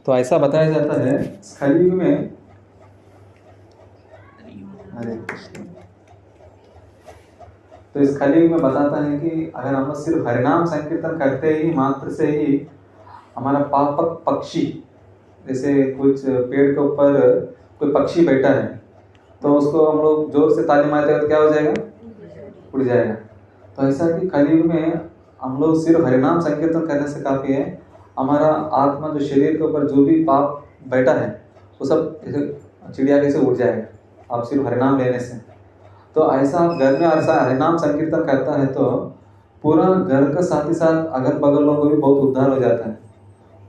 तो ऐसा बताया जाता है कलयुग में, हरे कृष्ण, तो इस कलयुग में बताता है कि अगर हम लोग सिर्फ हरिनाम संकीर्तन करते ही मात्र से ही हमारा पापक पक्षी, जैसे कुछ पेड़ के ऊपर कोई पक्षी बैठा है तो उसको हम लोग जोर से ताली मारते हैं तो क्या हो जाएगा, उड़ जाएगा। तो ऐसा कि कलयुग में हम लोग सिर्फ हरिनाम संकीर्तन करने से काफ़ी है, हमारा आत्मा जो शरीर के ऊपर जो भी पाप बैठा है वो सब चिड़िया कैसे उड़ जाएगा आप सिर्फ हरिनाम लेने से। तो ऐसा आप घर में ऐसा हरिनाम संकीर्तन करता है तो पूरा घर का साथ ही साथ अगल बगल लोगों को भी बहुत उद्धार हो जाता है,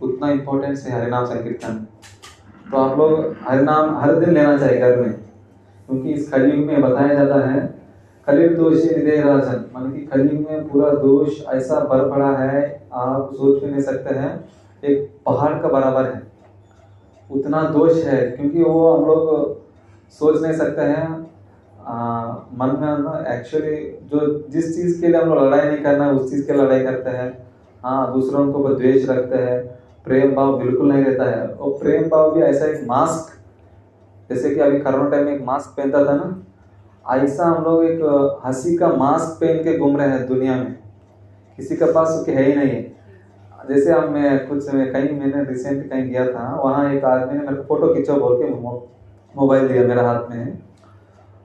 उतना इम्पोर्टेंस है हरिनाम संकीर्तन। तो आप लोग हरिनाम हर दिन लेना चाहिए घर में, क्योंकि इस कलयुग में बताया जाता है कलयुग दोषी हृदय राजन, मान कि कलयुग में पूरा दोष ऐसा भर पड़ा है आप सोच भी नहीं सकते हैं, एक पहाड़ का बराबर है उतना दोष है, क्योंकि वो हम लोग सोच नहीं सकते हैं। मन में एक्चुअली जो जिस चीज़ के लिए हम लोग लड़ाई नहीं करना उस चीज़ के लड़ाई करते हैं। हाँ, दूसरों को द्वेष रखते हैं, प्रेम भाव बिल्कुल नहीं रहता है। और प्रेम भाव भी ऐसा एक मास्क, जैसे कि अभी कोरोना टाइम में एक मास्क पहनता था ना, ऐसा हम लोग एक हंसी का मास्क पहन के घूम रहे हैं दुनिया में, किसी के पास उसके है ही नहीं है। जैसे अब मैंने रिसेंट कहीं गया था, वहाँ एक आदमी ने मेरे को फोटो खींचो बोल के मोबाइल दिया मेरे हाथ में,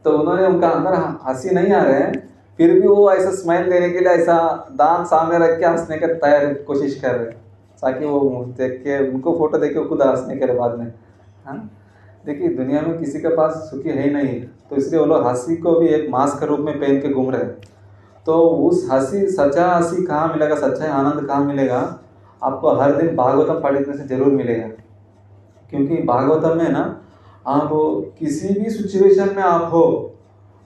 तो उन्होंने उनका अंदर हंसी नहीं आ रहे हैं, फिर भी वो ऐसा स्माइल देने के लिए ऐसा दांत सामने रख के हंसने का तैयार कोशिश कर रहे हैं, ताकि वो देख के उनको फोटो देख के खुद हंसने के बाद में। हाँ, देखिए दुनिया में किसी के पास सुखी है ही नहीं, तो इसलिए वो लोग हंसी को भी एक मास्क के रूप में पहन के घूम रहे हैं। तो उस हंसी, सच्चा हंसी कहाँ मिलेगा, सच्चा आनंद कहाँ मिलेगा, आपको हर दिन भागवतम पढ़ने से जरूर मिलेगा। क्योंकि भागवतम में ना आप किसी भी सिचुएशन में आप हो,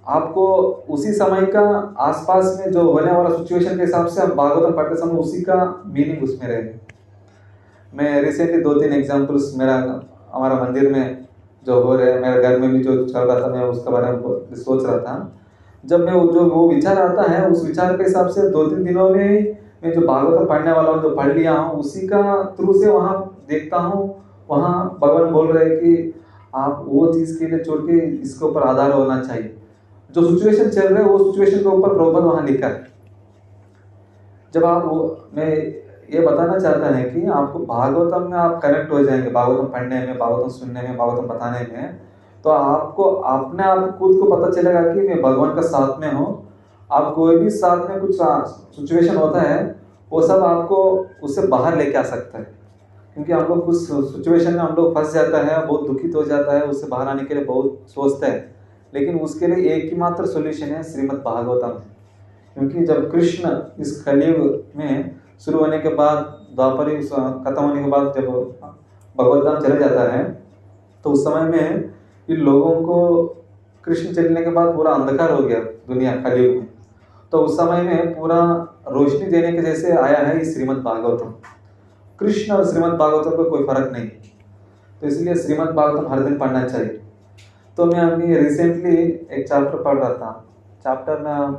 आपको उसी समय का आसपास में जो होने वाला सिचुएशन के हिसाब से आप भागवतम पढ़ते समय उसी का मीनिंग उसमें रहेगा। मैं रिसेंटली 2-3 एग्जाम्पल्स हमारा मंदिर में जो हो रहे हैं, मेरे घर में भी जो चल रहा था, मैं उसके बारे में सोच रहा था। जब मैं वो विचार आता है, उस विचार के हिसाब से 2-3 दिनों में मैं जो भागवत पढ़ने वाला हूँ, जो पढ़ लिया हूँ, उसी का थ्रू से वहाँ देखता हूँ, वहाँ भगवान बोल रहे हैं कि आप वो चीज़ के लिए छोड़ के इसके ऊपर आधार होना चाहिए। जो सिचुएशन चल रहा है वो सिचुएशन के ऊपर प्रॉपर वहाँ लिखा है। जब आप मैं ये बताना चाहता है कि आपको भागवतम में आप कनेक्ट हो जाएंगे, भागवतम पढ़ने में, भागवतम सुनने में, भागवतम बताने में, तो आपको अपने आप खुद को पता चलेगा कि मैं भगवान का साथ में हूँ। आप कोई भी साथ में कुछ सिचुएशन होता है वो सब आपको उससे बाहर लेके आ सकता है, क्योंकि हम लोग कुछ सिचुएशन में हम लोग फंस जाता है, बहुत दुखित हो जाता है, उससे बाहर आने के लिए बहुत सोचते हैं, लेकिन उसके लिए एक ही मात्र सोल्यूशन है, श्रीमद् भागवतम। क्योंकि जब कृष्ण इस कलयुग में शुरू होने के बाद, द्वापर युग खत्म होने के बाद जब भगवत धाम चले जाता है, तो उस समय में इन लोगों को कृष्ण चलने के बाद पूरा अंधकार हो गया दुनिया कलयुग में। तो उस समय में पूरा रोशनी देने के जैसे आया है इस श्रीमद् भागवतम। कृष्ण और श्रीमद् भागवतम को कोई फर्क नहीं, तो इसलिए श्रीमद् भागवतम हर दिन पढ़ना चाहिए। तो मैं अभी रिसेंटली एक चैप्टर पढ़ रहा था, चैप्टर में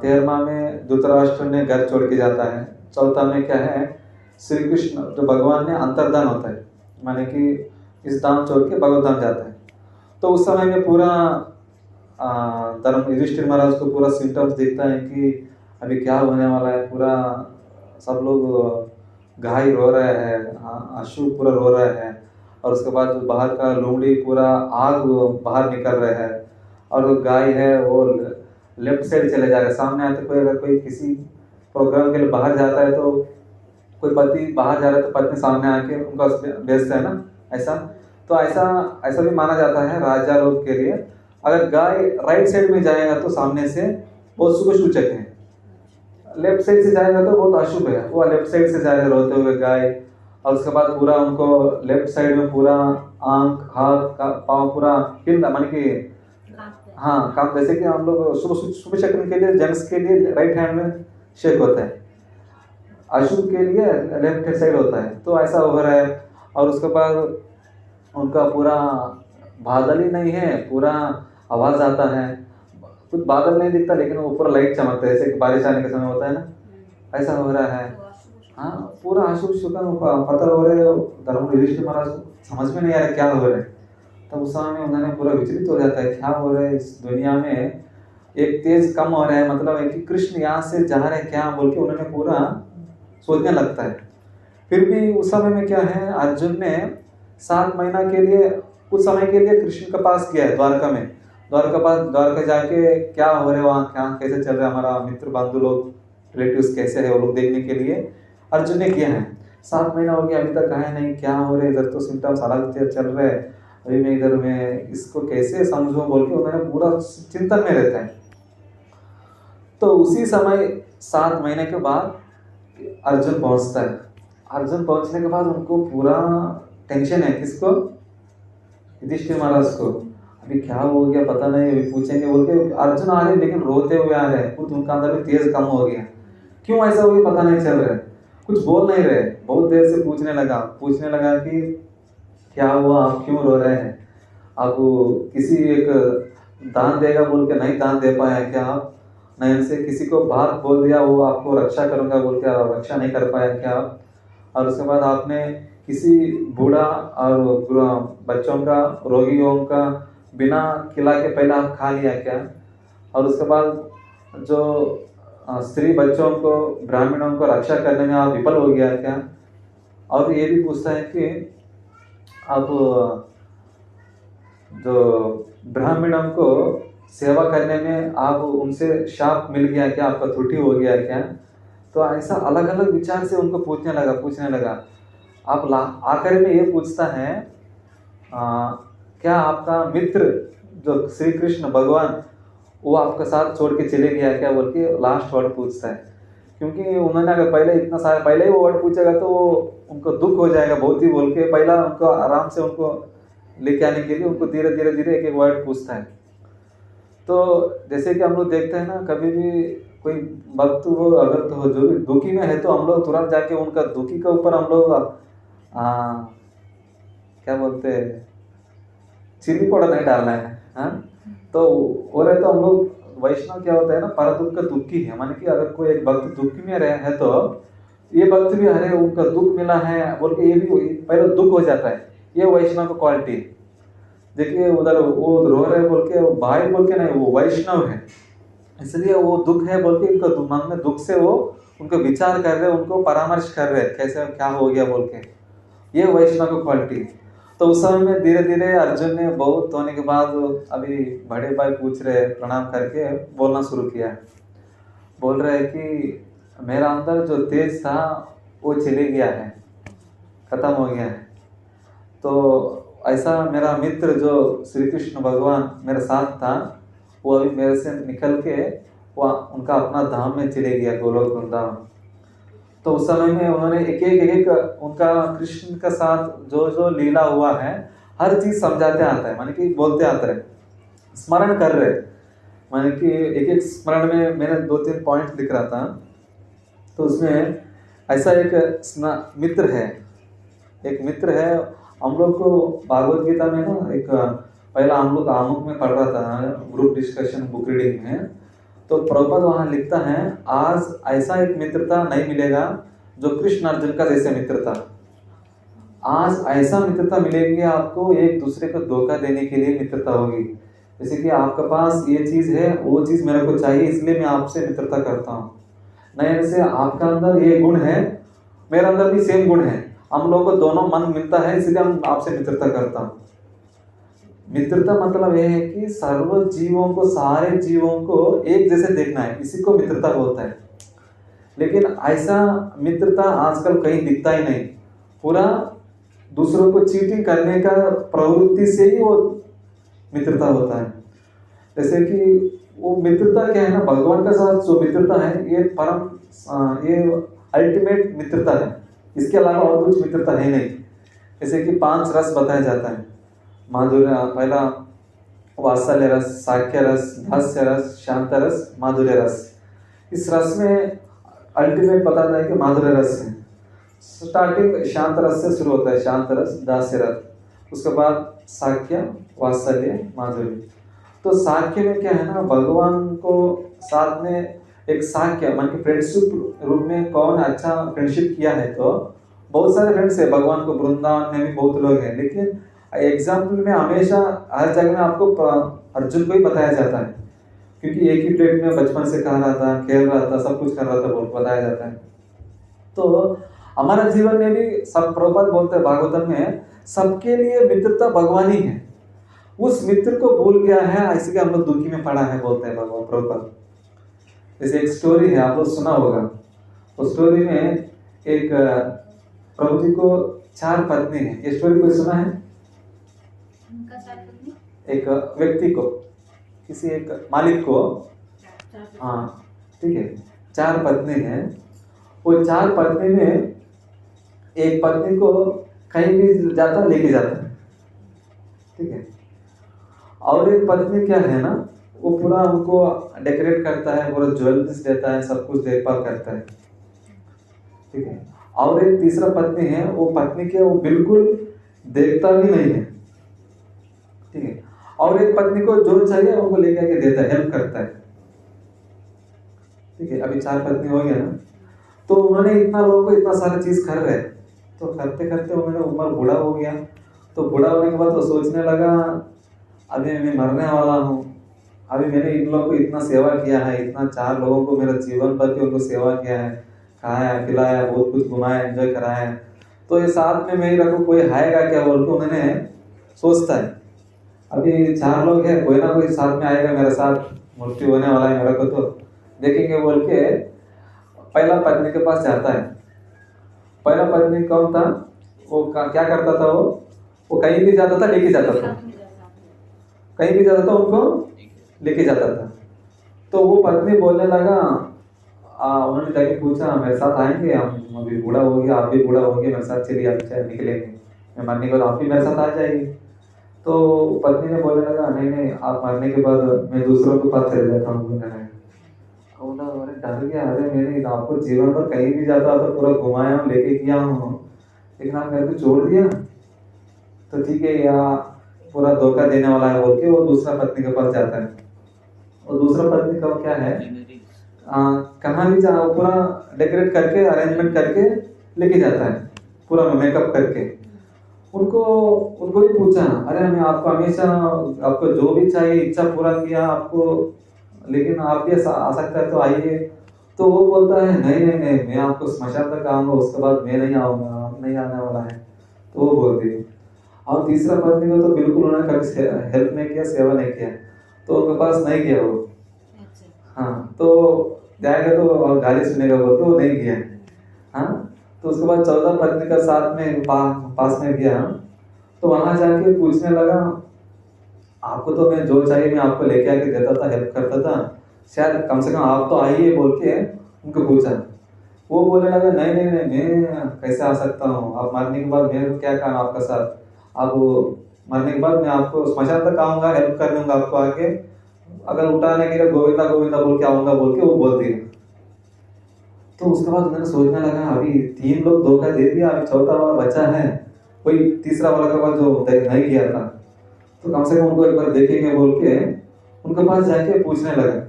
13वां में धृतराष्ट्र ने घर छोड़ के जाता है, 14 में क्या है, श्री कृष्ण जो भगवान ने अंतर्धान होता है, माने कि इस धाम छोड़ के भगवत धाम जाता है। तो उस समय में पूरा धर्म युधिष्ठिर महाराज को पूरा सिम्टम्स दिखता है कि अभी क्या होने वाला है, पूरा सब लोग घायल रो रहे हैं, अश्रु पूरा रो रहे हैं, और उसके बाद बाहर का लोमड़ी पूरा आग बाहर निकल रहे हैं, और वो गाय है वो लेफ्ट साइड चले जा रहे हैं। सामने आते कोई अगर कोई किसी प्रोग्राम के लिए बाहर जाता है तो कोई पति बाहर जा रहा है तो पत्नी सामने आके उनका भेजता है ना, ऐसा। तो ऐसा भी माना जाता है राजा लोग के लिए, अगर गाय राइट साइड में जाएगा तो सामने से बहुत शुभ सूचक है, लेफ्ट साइड से जाएगा तो बहुत अशुभ है। वो लेफ्ट साइड से जा रहे रोते हुए गाय, और उसके बाद पूरा उनको लेफ्ट साइड में पूरा आंख, हाथ का पाँव पूरा हिलना, मान कि हाँ काम, जैसे कि हम लोग शुभ शक्न के लिए जेंट्स के लिए राइट हैंड में शेक होता है, अशुभ के लिए लेफ्ट साइड होता है। तो ऐसा हो रहा है, और उसके बाद उनका पूरा बादल ही नहीं है, पूरा आवाज आता है, कुछ बादल नहीं दिखता लेकिन वो पूरा लाइट चमकता है, जैसे बारिश आने का समय होता है ना, ऐसा हो रहा है। हाँ पूरा आशु शुका पता हो रहे धर्म युधिष्ठिर महाराज को समझ में नहीं आ रहा क्या हो रहा है। तब उस समय में उन्होंने पूरा विचलित हो जाता है, क्या हो रहा है इस दुनिया में, एक तेज कम हो रहा है, मतलब है कि कृष्ण यहाँ से जा रहे हैं क्या बोल के उन्होंने पूरा सोचने लगता है। फिर भी उस समय में क्या है, अर्जुन ने 7 महीना के लिए कुछ समय के लिए कृष्ण के पास गया है द्वारका में। द्वारका जाके क्या हो रहे वहाँ, क्या कैसे चल रहा है, हमारा मित्र बंधु लोग रिलेटिव्स कैसे है वो लोग देखने के लिए अर्जुन ने किया है। 7 महीना हो गया अभी तक आया नहीं, क्या हो रहे, इधर तो सिम्टम्स अलग चल रहे हैं, अभी मैं इधर में इसको कैसे समझूं बोल के उन्होंने पूरा चिंतन में रहता है। तो उसी समय 7 महीने के बाद अर्जुन पहुंचता है। अर्जुन पहुंचने के बाद उनको पूरा टेंशन है, किसको, युधिष्ठिर महाराज को। अभी क्या हो गया पता नहीं, अभी पूछेंगे बोल के अर्जुन आ रहे लेकिन रोते हुए आ रहे हैं, खुद उनका अंदर में तेज कम हो गया, क्यों ऐसा हो गया पता नहीं चल रहा है, कुछ बोल नहीं रहे। बहुत देर से पूछने लगा कि क्या हुआ, आप क्यों रो रहे हैं, आप किसी एक दान देगा बोल के नहीं दान दे पाया क्या, आप नयन से किसी को बात बोल दिया वो आपको रक्षा करूंगा बोल के रक्षा नहीं कर पाया क्या आप, और उसके बाद आपने किसी बूढ़ा और बच्चों का, रोगियों का बिना खिला के पहले आप खा लिया क्या, और उसके बाद जो स्त्री बच्चों को, ब्राह्मणों को रक्षा करने में आप विफल हो गया क्या। और ये भी पूछता है कि आप जो ब्राह्मणों को सेवा करने में आप उनसे शाप मिल गया क्या, आपका त्रुटि हो गया क्या। तो ऐसा अलग अलग विचार से उनको पूछने लगा। आप आखिर में ये पूछता है क्या आपका मित्र जो श्री कृष्ण भगवान वो आपका साथ छोड़ के चले गया क्या बोल के लास्ट वर्ड पूछता है। क्योंकि उन्होंने अगर पहले इतना सारा पहले ही वो वर्ड पूछेगा तो वो उनको दुख हो जाएगा बहुत ही बोल के पहला उनको आराम से उनको लेके आने के लिए उनको धीरे एक वर्ड पूछता है। तो जैसे कि हम लोग देखते हैं ना, कभी भी कोई भक्त हो अगर तो जो भी दुखी में है तो हम लोग तुरंत जाके उनका दुखी के ऊपर हम लोग क्या बोलते हैं, चिली पाउडर नहीं डालना है। हाँ तो हो रहे तो हम लोग वैष्णव क्या होता है ना, पर दुख का दुखी है, माने कि अगर कोई एक भक्त दुखी में रहे है तो ये भक्त भी अरे उनका दुख मिला है बोल के ये भी पहले दुख हो जाता है। ये वैष्णव का क्वालिटी। देखिए उधर वो रो रहे बोल के भाई बोल के नहीं, वो वैष्णव है इसलिए वो दुख है बोल के उनका मन में दुख से वो उनको विचार कर रहे, उनको परामर्श कर रहे कैसे क्या हो गया बोल के, ये वैष्णव की क्वालिटी। तो उस समय में धीरे धीरे अर्जुन ने बहुत होने के बाद अभी बड़े भाई पूछ रहे, प्रणाम करके बोलना शुरू किया। बोल रहे कि मेरा अंदर जो तेज था वो चले गया है, खत्म हो गया है। तो ऐसा मेरा मित्र जो श्री कृष्ण भगवान मेरे साथ था वो अभी मेरे से निकल के वो उनका अपना धाम में चले गया, गोलोक वृंदावन। तो उस समय में उन्होंने एक उनका कृष्ण के साथ जो जो लीला हुआ है हर चीज समझाते आता है, माने कि बोलते आता है, स्मरण कर रहे, माने कि एक स्मरण में मैंने 2-3 पॉइंट लिख रहा था। तो उसमें ऐसा एक मित्र है हम लोग को भागवत गीता में ना, एक पहला हम लोग आमुख में पढ़ रहा था ग्रुप डिस्कशन बुक रीडिंग में, तो प्रभुपाद वहां लिखता है आज ऐसा एक मित्रता नहीं मिलेगा जो कृष्ण अर्जुन का जैसे मित्रता। आज ऐसा मित्रता मिलेगी आपको, एक दूसरे को धोखा देने के लिए मित्रता होगी। जैसे कि आपके पास ये चीज है, वो चीज मेरे को चाहिए इसलिए मैं आपसे मित्रता करता हूँ। नहीं जैसे आपका अंदर ये गुण है, मेरे अंदर भी सेम गुण है, हम लोगों को दोनों मन मिलता है इसलिए हम आपसे मित्रता करता हूँ। मित्रता मतलब यह है कि सर्व जीवों को, सारे जीवों को एक जैसे देखना है, इसी को मित्रता होता है। लेकिन ऐसा मित्रता आजकल कहीं दिखता ही नहीं, पूरा दूसरों को चीटिंग करने का प्रवृत्ति से ही वो मित्रता होता है। जैसे कि वो मित्रता क्या है ना, भगवान के साथ जो मित्रता है ये परम ये अल्टीमेट मित्रता है, इसके अलावा और कुछ मित्रता है नहीं। जैसे कि 5 रस बताया जाता है, माधुर्य, पहला वात्सल्य रस, साख्य रस, दास्य रस, शांत रस, माधुर्य रस। इस रस में अल्टीमेट बताता है कि माधुर्य रस है। स्टार्टिंग शांत रस से शुरू होता है, शांत रस, दास्य रस, उसके बाद साख्य, वात्सल्य, माधुर्य। तो साख्य में क्या है ना, भगवान को साथ में एक साख्य मान के फ्रेंडशिप रूप में कौन अच्छा फ्रेंडशिप किया है, तो बहुत सारे फ्रेंड्स है भगवान को, वृंदावन में भी बहुत लोग हैं, लेकिन एग्जाम्पल में हमेशा हर जगह में आपको अर्जुन को ही बताया जाता है, क्योंकि एक ही प्लेट में बचपन से खा रहा था, खेल रहा था, सब कुछ कर रहा था, बताया जाता है। तो हमारा जीवन में भी सब प्रभुपाद बोलते हैं भागवतम में, सबके लिए मित्रता भगवान ही है, उस मित्र को भूल गया है, इसलिए हम लोग दुखी में पड़ा है, बोलते हैं भगवान प्रभुपाद। जैसे एक स्टोरी है, आप लोग सुना होगा, उस स्टोरी में एक प्रभु जी को 4 पत्नी है। ये स्टोरी कोई सुना है? एक व्यक्ति को, किसी एक मालिक को, हाँ ठीक है, 4 पत्नी है। वो 4 पत्नी में एक पत्नी को कहीं भी जाता लेके जाता है, ठीक है, और एक पत्नी क्या है ना, वो पूरा उनको डेकोरेट करता है, पूरा ज्वेलरीज देता है, सब कुछ देखभाल करता है, ठीक है। और एक तीसरा पत्नी है, वो पत्नी के वो बिल्कुल देखता भी नहीं है, ठीक है। और एक पत्नी को जो चाहिए उनको लेके आके देता है, हेल्प करता है, ठीक है। अभी 4 पत्नी हो गया ना, तो उन्होंने इतना लोगों को इतना सारा चीज कर रहे, तो करते करते उन्होंने उम्र बूढ़ा हो गया। तो बूढ़ा होने के बाद वो सोचने लगा, अभी मैं मरने वाला हूँ, अभी मैंने इन लोगों को इतना सेवा किया है, इतना 4 लोगों को मेरा जीवन भर के उनको सेवा किया है, खाया पिलाया, बहुत कुछ घुमाया, एंजॉय कराया है, तो ये साथ में मैं ही रखूँ, कोई आएगा क्या बोल के उन्होंने सोचता है। अभी 4 लोग हैं, कोई ना कोई साथ में आएगा मेरे साथ, मृत्यु होने वाला है मेरे को, तो देखेंगे बोल के पहला पत्नी के पास जाता है। पहला पत्नी कौन था, वो क्या करता था, वो कहीं भी जाता था लेके जाता था, कहीं भी जाता था उनको लेके जाता था। तो वो पत्नी बोलने लगा, उन्होंने जाके पूछा, मेरे साथ आएंगे, हम अभी बूढ़ा हो गया, आप भी बूढ़ा हो गया, मेरे साथ चलिए, अच्छा निकलेंगे, मैं मरने के बाद आप भी मेरे साथ आ जाएगी। तो पत्नी ने बोलने लगा, नहीं नहीं, आप मरने के बाद मैं दूसरों के पास चले जाता हूँ। बोला, अरे डर गया, अरे मैंने आपको जीवन भर कहीं भी जाता तो पूरा घुमाया हूँ, लेके किया हूँ, लेकिन आप मेरे को छोड़ दिया, तो ठीक है, या पूरा धोखा देने वाला है बोल के वो दूसरा पत्नी के पास जाता है। और दूसरा पत्नी का क्या है, कहाँ भी जा, पूरा डेकोरेट करके, अरेंजमेंट करके लेके जाता है, पूरा मेकअप करके। उनको भी पूछा, अरे मैं आपको हमेशा, आपको जो भी चाहिए इच्छा पूरा किया आपको, लेकिन आप भी आ सकता है तो आइए। तो वो बोलता है, नहीं नहीं नहीं, मैं आपको स्मशान तक आऊंगा, उसके बाद मैं नहीं आऊंगा, आप नहीं आने वाला है। तो वो बोलती है। और तीसरा पत्नी को तो बिल्कुल उन्होंने कभी हेल्प नहीं किया, सेवा नहीं किया, तो उनके पास नहीं गया वो। हाँ, तो जाएगा तो और गाली सुनेगा बोल, तो वो नहीं गया। हाँ, तो उसके बाद 14 पत्नी का साथ में पास में गया, तो वहां जाके पूछने लगा, आपको तो मैं जो चाहिए मैं आपको लेके आके देता था, हेल्प करता था, शायद कम से कम आप तो आइए बोल के उनको पूछा। वो बोलने लगा, नहीं नहीं नहीं, मैं कैसे आ सकता हूँ, आप मरने के बाद मेरे को क्या काम आपका साथ, आप मरने के बाद मैं आपको स्मशान तक आऊंगा, हेल्प कर दूंगा आपको आके, अगर उठाने के लिए गोविंदा गोविंदा बोल के आऊंगा बोल के वो बोल दिया। तो उसके बाद उन्होंने सोचने लगा, अभी 3 लोग धोखा दे दिया, अभी चौथा वाला बचा है, कोई तीसरा वाला के पास जो नहीं गया था, तो कम से कम उनको एक बार देखेंगे बोल के उनके पास जाके पूछने लगा।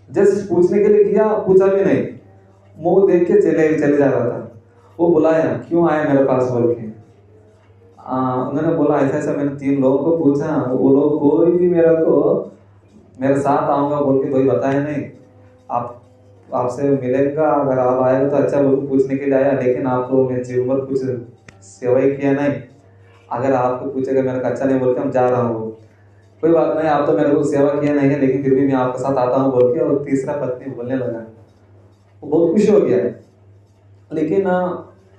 जस्ट पूछने के लिए गया, पूछा भी नहीं, मुंह देख के चले जा रहा था। वो बुलाया, क्यों आया मेरे पास बोल के। उन्होंने बोला, ऐसा ऐसा मैंने 3 लोगों को पूछा, वो लोग कोई भी मेरे साथ आऊंगा बोल के कोई बताया नहीं, आपसे मिलेगा, अगर आप आए तो अच्छा बोल पूछने के लिए आया, लेकिन आप लोगों ने जीवन भर कुछ सेवा ही किया नहीं, अगर आपको पूछेगा मेरे को अच्छा नहीं बोल के हम जा रहा हूँ, कोई बात नहीं, आप तो मेरे को सेवा किया नहीं है, लेकिन फिर भी मैं आपके साथ आता हूँ बोल के। और तीसरा पत्नी बोलने लगा, वो बहुत खुश हो गया है। लेकिन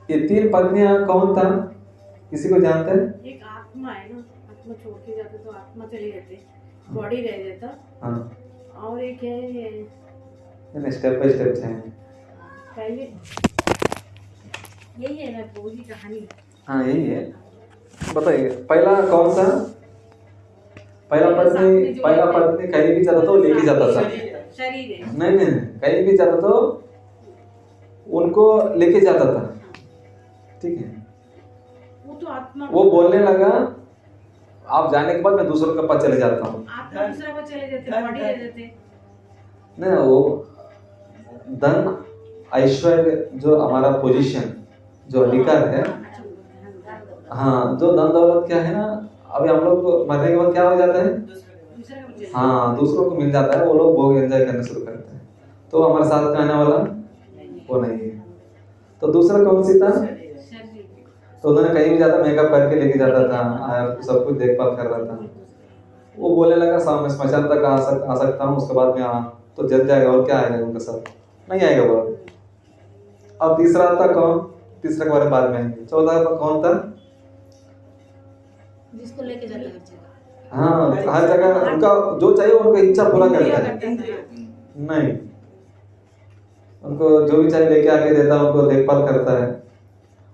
ये 3 पत्नियां कौन था, किसी को जानते हैं? एक आत्मा है ना, आत्मा छोड़ के जाते तो आत्मा चली जाती, बॉडी रह जाता। हाँ, और एक है, स्टेप बाय स्टेप है, पहले यही है ना पूरी कहानी। हाँ यही है, बताइए पहला कौन सा? पहला पत्नी कहीं भी जाता तो लेके जाता था, नहीं नहीं, कहीं भी जाता तो उनको लेके जाता था, ठीक है। वो तो आत्मा, वो बोलने लगा, आप जाने के बाद मैं दूसरों के पास चले जाता हूँ। आत्मा दूसरा पास चले जाते, बॉडी रह जाते। नहीं, वो धन ऐश्वर्य जो हमारा पोजीशन जो अधिकार है, हाँ, जो धन दौलत क्या है ना, अभी हम लोग मरने के बाद क्या हो जाता है, हाँ, दूसरों को मिल जाता है, वो लोग बहुत एंजॉय करना शुरू करते हैं। तो हमारे साथ में आने वाला वो नहीं है। तो दूसरा कौन सी था, तो उन्होंने कहीं भी जाता मेकअप करके लेके जाता था, सब कुछ देखभाल कर रहा था। वो बोलने लगा शाम में स्मशान तक आ सकता हूँ, उसके बाद में तो जल जाएगा और क्या आएगा उनके साथ, नहीं आएगा वो। अब तीसरा था कौन, तीसरा के बारे में बाद में आएंगे। चौथा कौन था, जिसको लेके जाता है हाँ, हर जगह उनका जो चाहिए उनका इच्छा पूरा करता है, नहीं, उनको जो भी चाहिए लेके आके देता है, उनको देखभाल करता है।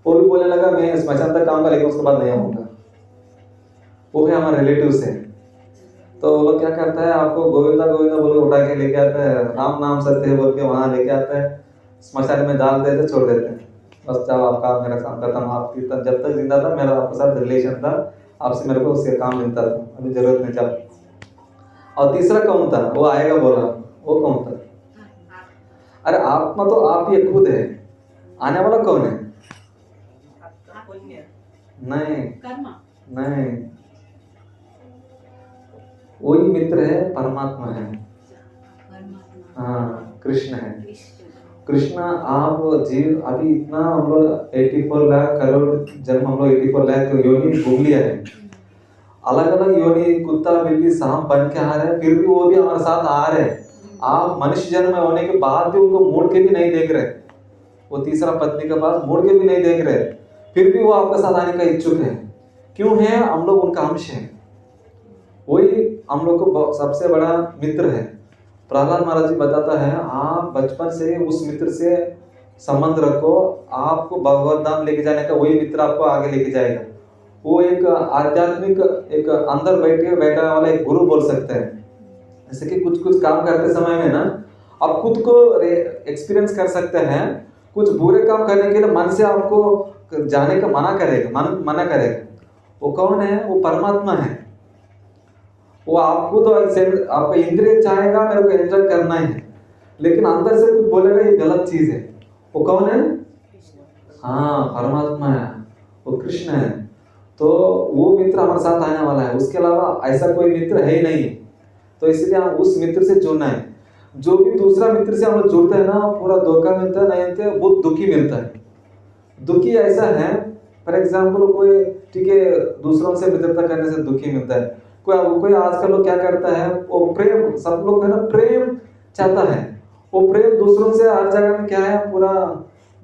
वो भी बोलने लगा मैं स्मशान तक आऊंगा लेकिन उसके बाद नहीं आऊंगा। वो है हमारे रिलेटिव से। तो वो लोग क्या करता है, आपको गोविंदा गोविंदा बोल के उठा के लेके आता है, राम नाम सत्य है बोल के वहां लेके आता है, स्मशान में डाल देते, छोड़ देते हैं, बस जाओ आपका मेरा काम खत्म। आपकी जब तक जिंदा था मेरा आपके साथ रिलेशन था, आपसे मेरे को उससे काम मिलता था, अभी जरूरत नहीं चल। और तीसरा कौन था, वो आएगा बोला, वो कौन था, अरे आत्मा तो आप ही खुद है, आने वाला कौन है, नहीं नहीं, वही मित्र है, परमात्मा है, हाँ, कृष्ण है। कृष्ण आप जीव अभी इतना हम लोग 84 लाख करोड़ जन्म, हम लोग 84 लाख योनि घूम लिया है, अलग अलग योनि, कुत्ता बिल्ली सांप बन के आ रहे हैं, फिर भी वो भी हमारे साथ आ रहे हैं। आप मनुष्य जन्म में होने के बाद भी उनको मुड़ के भी नहीं देख रहे, वो तीसरा पत्नी के पास मुड़ के भी नहीं देख रहे, फिर भी वो आपके साथ आने का इच्छुक है। क्यों है, हम लोग उनका अंश है, वही हम लोग को सबसे बड़ा मित्र है। प्रहलाद महाराज जी बताता है, आप बचपन से उस मित्र से संबंध रखो, आपको भगवत धाम लेके जाने का वही मित्र आपको आगे लेके जाएगा। वो एक आध्यात्मिक, एक अंदर बैठने वाला एक गुरु बोल सकते हैं। जैसे कि कुछ कुछ काम करते समय में ना आप खुद को एक्सपीरियंस कर सकते हैं, कुछ बुरे काम करने के लिए मन से आपको जाने का मना करेगा। वो कौन है, वो परमात्मा है। वो आपको तो आपका इंद्रिय चाहेगा मेरे को एंजॉय करना ही है, लेकिन अंदर से कुछ बोलेगा ये गलत चीज है। वो कौन है, हाँ, परमात्मा है, वो कृष्ण है। तो वो मित्र हमारे साथ आने वाला है, उसके अलावा ऐसा कोई मित्र है ही नहीं। तो इसलिए हम उस मित्र से जुड़ना है। जो भी दूसरा मित्र से हम लोग जुड़ते हैं ना, पूरा धोखा मिलता है, नहीं मिलता है, बहुत दुखी मिलता है। दुखी ऐसा है, फॉर एग्जाम्पल कोई ठीक है दूसरों से मित्रता करने से दुखी मिलता है। कोई आजकल लोग क्या करता है, वो प्रेम, सब लोग है ना प्रेम चाहता है, वो प्रेम दूसरों से हर जगह में क्या है, पूरा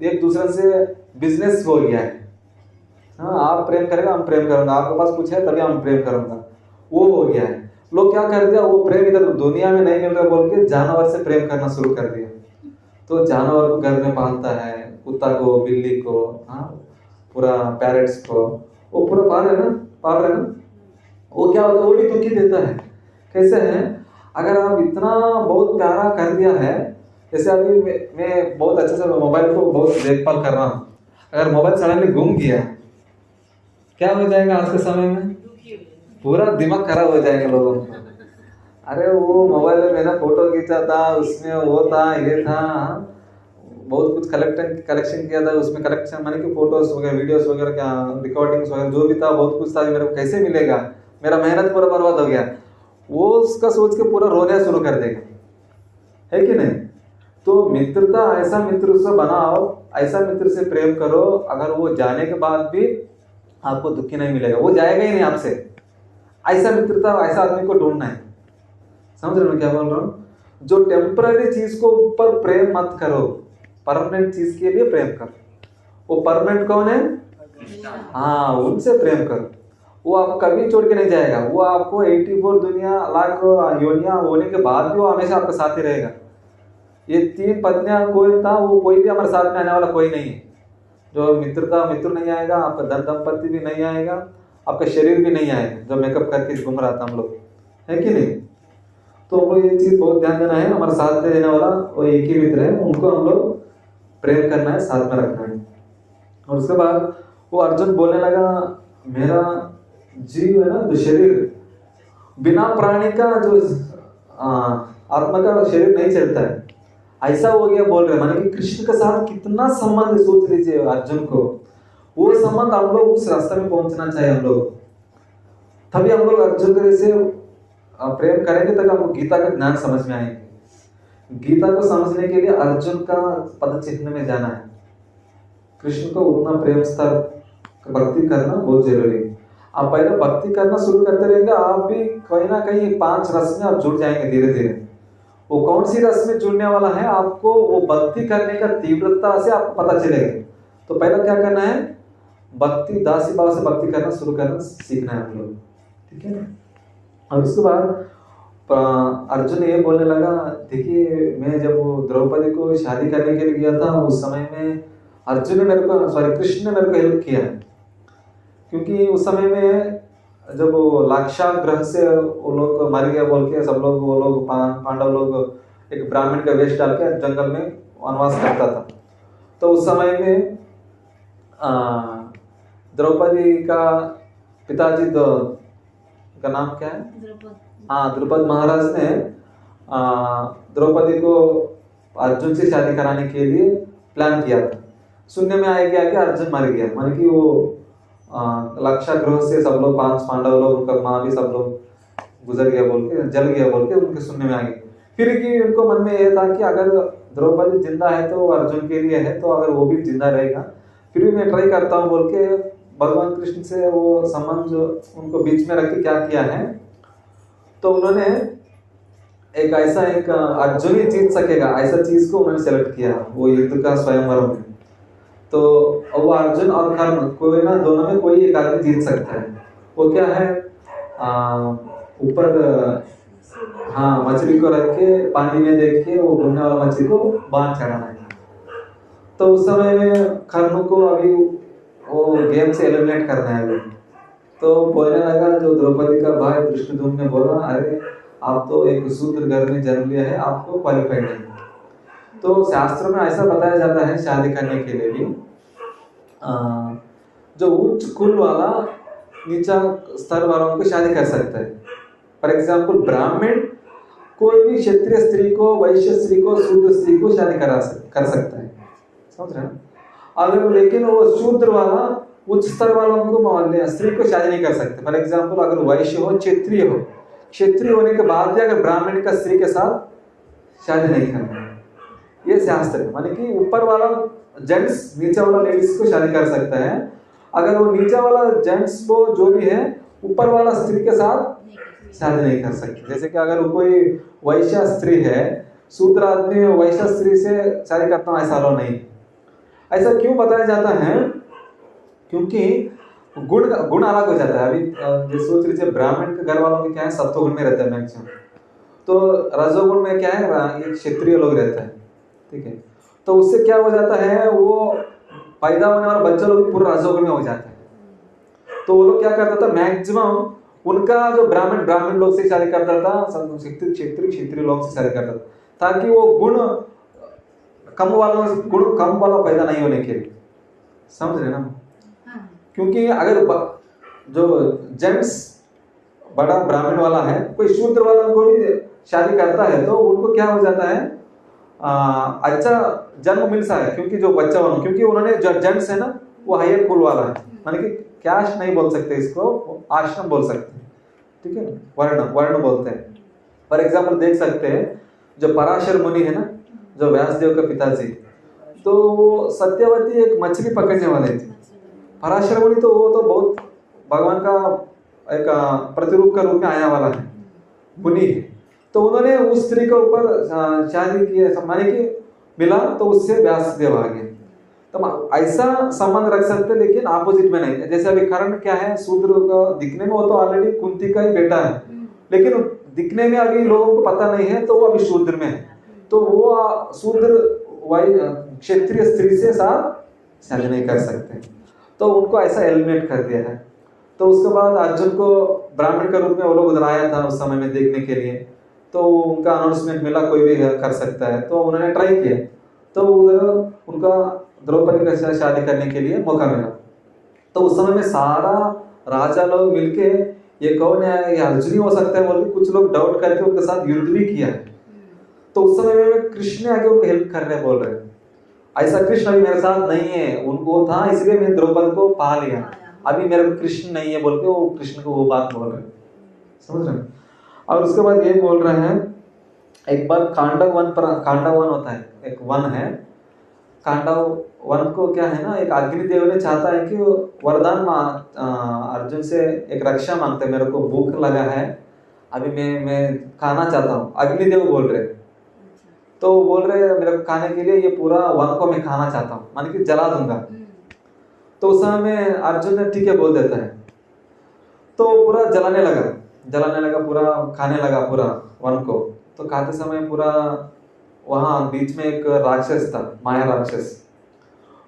एक दूसरे से बिजनेस हो गया है। हाँ, आप प्रेम करेगा हम प्रेम करूंगा, आपके पास कुछ है तभी हम प्रेम करूंगा, वो हो गया है। लोग क्या कर दिया, वो प्रेम इधर दुनिया में नहीं मिल रहा बोल के जानवर से प्रेम करना शुरू कर दिया। तो जानवर को घर में पालता है, कुत्ता को, बिल्ली को, हाँ, पूरा पैरेट्स को, वो पूरा पाल रहे ना, वो क्या होता है, वो भी दुखी देता है। कैसे है, अगर आप इतना बहुत प्यारा कर दिया है, जैसे अभी मैं बहुत अच्छे से मोबाइल को बहुत देखभाल कर रहा हूँ, अगर मोबाइल सडनली गुम गया क्या हो जाएगा आज के समय में, पूरा दिमाग खराब हो जाएगा लोगों का। अरे वो मोबाइल में मैंने फोटो खींचा था, उसमें वो था, ये था, बहुत कुछ कलेक्शन किया था, उसमें कलेक्शन माने कि फोटोज वगैरह, वीडियोस वगैरह, क्या रिकॉर्डिंग्स वगैरह जो भी था, बहुत कुछ था, मेरे को कैसे मिलेगा, मेरा मेहनत पूरा बर्बाद हो गया। वो उसका सोच के पूरा रोना शुरू कर देगा, है कि नहीं। तो मित्रता, ऐसा मित्र से बनाओ, ऐसा मित्र से प्रेम करो, अगर वो जाने के बाद भी आपको दुखी नहीं मिलेगा, वो जाएगा ही नहीं आपसे। ऐसा मित्रता, ऐसा आदमी को ढूंढना है। समझ रहे हो क्या बोल रहा हूँ। जो टेम्पररी चीज को ऊपर प्रेम मत करो, परमानेंट चीज के लिए प्रेम करो। वो परमानेंट कौन है, हाँ, उनसे प्रेम करो। वो आपको कभी छोड़ के नहीं जाएगा, वो आपको 84 दुनिया लाख योनिया होने के बाद भी वो हमेशा आपके साथ ही रहेगा। ये 3 पत्नियां कोई था, वो कोई भी हमारे साथ में आने वाला कोई नहीं है। जो मित्र नहीं आएगा, आपका धन दंपत्ति भी नहीं आएगा, आपका शरीर भी नहीं आएगा जो मेकअप करके घूम रहा था हम लोग, है कि नहीं। तो हम लोग ये चीज बहुत ध्यान देना है, हमारे साथ में रहने वाला वो एक ही मित्र है, उनको हम लोग प्रेम करना है, साथ में रखना है। और उसके बाद वो अर्जुन बोलने लगा, मेरा जीव है ना, जो शरीर बिना प्राणी का, जो आत्मा का शरीर नहीं चलता है, ऐसा हो गया बोल रहे, माने कि कृष्ण के साथ कितना संबंध है, सोच लीजिए अर्जुन को, वो संबंध हम लोग उस रास्ते में पहुंचना चाहिए हम लोग, तभी हम लोग अर्जुन के से प्रेम करेंगे, तभी हमको गीता का ज्ञान समझ में आएंगे। गीता को समझने के लिए अर्जुन का पद चिन्ह में जाना है, कृष्ण को उतना प्रेम स्तर भक्ति करना बहुत जरूरी है। आप पहले भक्ति करना शुरू करते रहेंगे, आप भी कहीं ना कहीं 5 रस में आप जुड़ जाएंगे धीरे धीरे। वो कौन सी रस में जुड़ने वाला है, आपको वो भक्ति करने का तीव्रता से आपको पता चलेगा। तो पहला क्या करना है, भक्ति दासी भाव से भक्ति करना शुरू करना सीखना है हम लोग, ठीक है। और उसके बाद अर्जुन ये बोलने लगा, देखिए मैं जब द्रौपदी को शादी करने के लिए गया था, उस समय में अर्जुन ने मेरे को, सॉरी कृष्ण ने मेरे को हेल्प किया है, क्योंकि उस समय में जब वो लाक्षागृह से वो लोग मर गया बोल के सब लोग, वो लोग पांडव लोग एक ब्राह्मण का वेश डाल के जंगल में वनवास करता था। तो उस समय में द्रौपदी का पिताजी का नाम क्या है, द्रुपद महाराज ने द्रौपदी को अर्जुन से शादी कराने के लिए प्लान किया था। सुनने में आया गया कि अर्जुन मर गया, माने कि वो लाक्षागृह से सब लोग 5 पांडव लोग, उनका माँ भी सब लोग गुजर गया बोल के, जल गया बोल के उनके सुनने में आ गया। फिर कि उनको मन में यह था कि अगर द्रौपदी जिंदा है तो अर्जुन के लिए है, तो अगर वो भी जिंदा रहेगा फिर भी मैं ट्राई करता हूँ बोल के भगवान कृष्ण से वो संबंध जो उनको बीच में रख के क्या किया है, तो उन्होंने एक ऐसा एक अर्जुन ही जीत सकेगा ऐसा चीज को उन्होंने सेलेक्ट किया वो युद्ध का स्वयंवर में। तो वो अर्जुन और कर्ण कोई ना, दोनों में कोई एक आदमी जीत सकता है। वो क्या है, ऊपर मछली को रख के पानी में देख के वो घूमने वाला मछली को बांध चढ़ाना है। तो उस समय में कर्ण को अभी वो गेम से एलिमिनेट करना है अभी। तो बोलने लगा, जो द्रौपदी का भाई धृष्टद्युम्न ने बोला, अरे आप तो एक शूद्र घर में जन्म लिया है, आपको क्वालिफाइड नहीं। तो शास्त्र में ऐसा बताया जाता है शादी करने के लिए भी जो उच्च कुल वाला नीचा स्तर वालों को शादी कर सकता है। फॉर एग्जाम्पल ब्राह्मण कोई भी क्षत्रिय स्त्री को, वैश्य स्त्री को, शूद्र स्त्री को शादी कर सकता है, समझ रहे हैं। अगर लेकिन वो शूद्र वाला उच्च स्तर वालों को स्त्री को शादी नहीं कर सकते। फॉर एग्जाम्पल अगर वैश्य हो, क्षत्रिय हो, क्षत्रिय होने के बाद भी अगर ब्राह्मण का स्त्री के साथ शादी नहीं करना है, ये शास्त्र है। माने कि ऊपर वाला जेंट्स नीचे वाला लेडीज को शादी कर सकता है, अगर वो नीचे वाला जेंट्स को जो भी है ऊपर वाला स्त्री के साथ शादी नहीं कर सकते। जैसे कि अगर कोई वैश्य स्त्री है, शूद्र आदमी वैश्य स्त्री से शादी करता हूँ, ऐसा अलाउ नहीं। ऐसा क्यों बताया जाता है, क्योंकि गुण अलग हो जाता है। अभी जैसे सोच लीजिए ब्राह्मण के घर वालों के क्या है, सत्वगुण में रहते हैं मैक्सिमम, तो रजोगुण में क्या है, ये क्षत्रिय लोग रहते हैं, ठीक है। तो उससे क्या हो जाता है, वो पैदा होने वाला बच्चा लोग पूरा रजोगुण में हो जाता है। तो वो लोग क्या करता था, मैक्सिमम उनका जो ब्राह्मण लोग से शादी करता था, क्षत्रिय लोग से शादी करता था, ताकि वो गुण कम वाला पैदा नहीं होने के लिए, समझ रहे ना। क्योंकि अगर जो जेंट्स बड़ा ब्राह्मण वाला है कोई शूद्र वाला को भी शादी करता है, तो उनको क्या हो जाता है, अच्छा जन्म मिल सकता है। क्योंकि जो बच्चा वाला, क्योंकि उन्होंने जो जेंट्स है ना वो हायर कुल वाला है, माने कि कैश नहीं बोल सकते इसको, आश्रम बोल सकते हैं, ठीक है, वर्ण बोलते हैं। फॉर एग्जाम्पल देख सकते हैं जो पराशर मुनि है ना, जो व्यासदेव का पिताजी, तो वो सत्यवती एक मछली पकड़ने वाले थे। पराशर मुनि तो वो तो बहुत भगवान का एक प्रतिरूप का रूप में आया वाला है, मुनि है। तो उन्होंने उस स्त्री के ऊपर शादी की, माने कि मिला, तो उससे व्यासदेव आ गए। तो ऐसा संबंध रख सकते, लेकिन अपोजिट में नहीं। जैसे अभी कर्ण क्या है, शूद्र का दिखने में वो तो ऑलरेडी कुंती का ही बेटा है, लेकिन दिखने में अभी लोगों को पता नहीं है, तो वो अभी शूद्र में है। तो वो शूद्र क्षत्रिय स्त्री से साथ शादी नहीं कर सकते, तो उनको ऐसा एलिमिनेट कर दिया है। तो उसके बाद अर्जुन को ब्राह्मण के रूप में वो लोग उधर आया था उस समय में देखने के लिए, तो उनका अनाउंसमेंट मिला कोई भी कर सकता है, तो उन्होंने ट्राई किया, तो उधर उनका द्रौपदी के साथ शादी करने के लिए मौका मिला। तो उस समय में सारा राजा लोग मिलके ये कौन है, ये अर्जुन ही हो सकता है बोल के कुछ लोग डाउट करके उनके साथ युद्ध भी किया है। तो उस समय में कृष्ण आके उनको हेल्प कर रहे बोल रहे, ऐसा कृष्ण अभी मेरे साथ नहीं है, उनको था इसलिए मैंने द्रौपदी को पा लिया, अभी मेरे को कृष्ण नहीं है बोल के वो कृष्ण को वो बात बोल रहे, समझ रहे हैं। और उसके बाद ये बोल रहे हैं, एक बार कांडव वन होता है, एक वन है कांडव वन को क्या है ना, एक अग्निदेव ने चाहता है कि वरदान अर्जुन से एक रक्षा मांगते, मेरे को भूख लगा है, अभी मैं खाना चाहता हूँ, अग्निदेव बोल रहे, तो बोल रहे मेरे को खाने के लिए ये पूरा वन को मैं खाना चाहता हूँ, मान कि जला दूंगा। तो उस समय में अर्जुन ने ठीक है बोल देता है, तो पूरा जलाने लगा पूरा, खाने लगा पूरा वन को। तो खाते समय पूरा वहाँ बीच में एक राक्षस था, माया राक्षस,